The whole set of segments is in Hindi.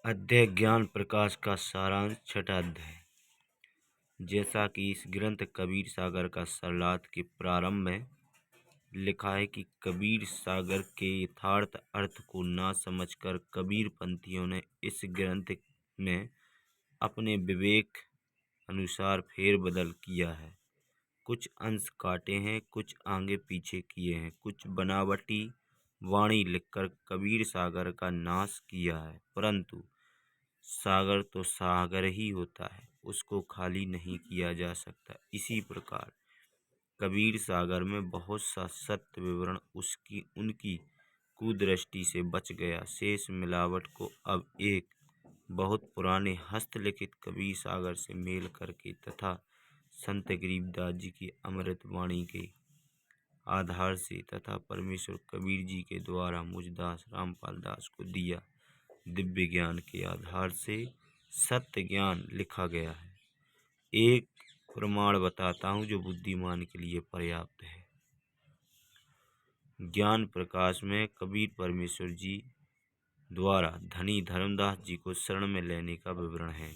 अध्याय ज्ञान प्रकाश का सारांश छठा अध्याय। जैसा कि इस ग्रंथ कबीर सागर का सरलाद के प्रारंभ में लिखा है कि कबीर सागर के यथार्थ अर्थ को ना समझकर कबीर पंथियों ने इस ग्रंथ में अपने विवेक अनुसार फेरबदल किया है। कुछ अंश काटे हैं, कुछ आगे पीछे किए हैं, कुछ बनावटी वाणी लिखकर कबीर सागर का नाश किया है। परंतु सागर तो सागर ही होता है, उसको खाली नहीं किया जा सकता। इसी प्रकार कबीर सागर में बहुत सा सत्य विवरण उनकी कुदृष्टि से बच गया। शेष मिलावट को अब एक बहुत पुराने हस्तलिखित कबीर सागर से मेल करके तथा संत गरीबदास जी की अमृत वाणी के आधार से तथा परमेश्वर कबीर जी के द्वारा मुझदास रामपाल दास को दिया दिव्य ज्ञान के आधार से सत्य ज्ञान लिखा गया है। एक प्रमाण बताता हूँ जो बुद्धिमान के लिए पर्याप्त है। ज्ञान प्रकाश में कबीर परमेश्वर जी द्वारा धनी धर्मदास जी को शरण में लेने का विवरण है।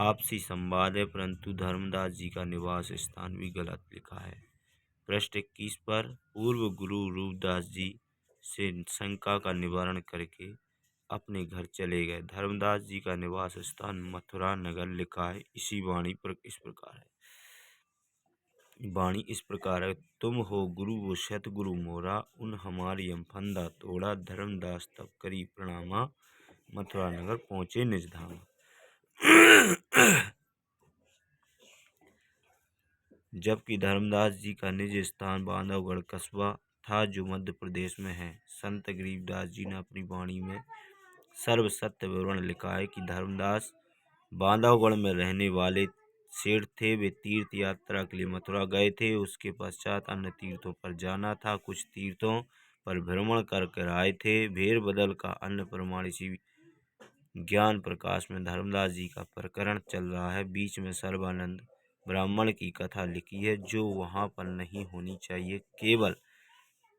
आपसी संवाद है, परंतु धर्मदास जी का निवास स्थान भी गलत लिखा है। पृष्ठ 21 पर पूर्व गुरु रूपदास जी से शंका का निवारण करके अपने घर चले गए। धर्मदास जी का निवास स्थान मथुरा नगर लिखा है। इसी वाणी पर इस प्रकार है। तुम हो गुरु वो सतगुरु मोरा, उन हमारी हम फंदा तोड़ा। धर्मदास तब करी प्रणामा, मथुरा नगर पहुंचे निज धाम। जबकि धर्मदास जी का निज स्थान बांधवगढ़ कस्बा था, जो मध्य प्रदेश में है। संत गरीबदास जी ने अपनी वाणी में सर्व सत्य विवरण लिखा है कि धर्मदास बांधवगढ़ में रहने वाले सेठ थे। वे तीर्थ यात्रा के लिए मथुरा गए थे। उसके पश्चात अन्य तीर्थों पर जाना था। कुछ तीर्थों पर भ्रमण कर आए थे। भेर बदल का अन्य प्रमाण इसी ज्ञान प्रकाश में धर्मदास जी का प्रकरण चल रहा है। बीच में सर्वानंद ब्राह्मण की कथा लिखी है, जो वहाँ पर नहीं होनी चाहिए। केवल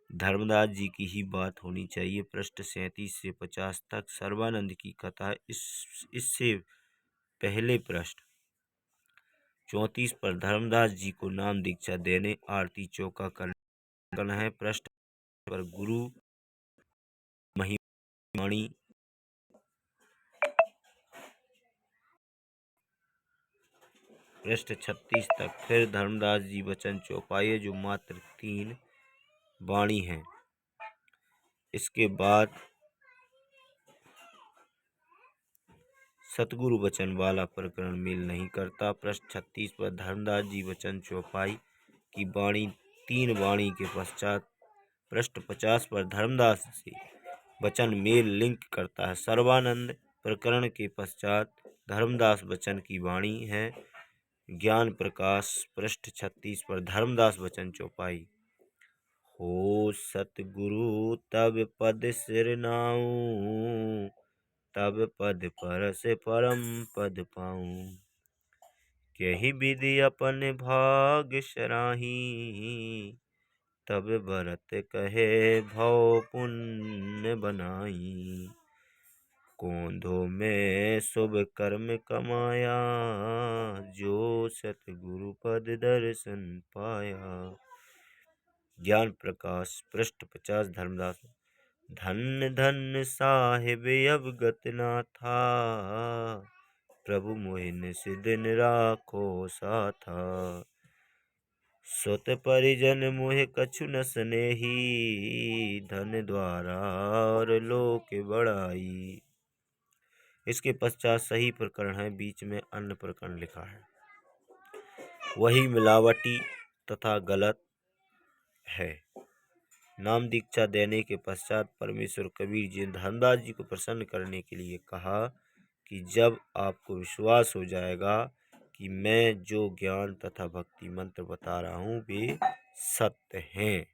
धर्मदास जी की ही बात होनी चाहिए। पृष्ठ 37 से 50 तक सर्वानंद की कथा। इससे पहले पृष्ठ 34 पर धर्मदास जी को नाम दीक्षा देने आरती चौका करना है। पृष्ठ पर गुरु महिमाणी पृष्ठ 36 तक फिर धर्मदास जी वचन चौपाई, जो मात्र 3 वाणी है। इसके बाद सतगुरु वचन वाला प्रकरण मेल नहीं करता। पृष्ठ 36 पर धर्मदास जी वचन चौपाई की वाणी 3 वाणी के पश्चात पृष्ठ 50 पर धर्मदास से वचन मेल लिंक करता है। सर्वानंद प्रकरण के पश्चात धर्मदास वचन की वाणी है। ज्ञान प्रकाश पृष्ठ 36 पर धर्मदास वचन चौपाई। हो सतगुरु तब पद सिर नाऊं, तब पद पर से परम पद पाऊं। यही विधि अपन भाग सराही, तब भरत कहे भव पुण्य बनाई। कोंधो में शुभ कर्म कमाया, जो सतगुरु पद दर्शन पाया। ज्ञान प्रकाश पृष्ठ 50 धर्मदास। धन धन साहिब अवगत ना था, प्रभु मोहिन सिदिन राखो साथा। सुत परिजन मोह कछु न स्नेही, धन द्वारा और लोक बड़ाई। इसके पश्चात सही प्रकरण है, बीच में अन्य प्रकरण लिखा है। वही मिलावटी तथा गलत है। नाम दीक्षा देने के पश्चात परमेश्वर कबीर जी ने धर्मदास जी को प्रसन्न करने के लिए कहा कि जब आपको विश्वास हो जाएगा कि मैं जो ज्ञान तथा भक्ति मंत्र बता रहा हूँ वे सत्य हैं,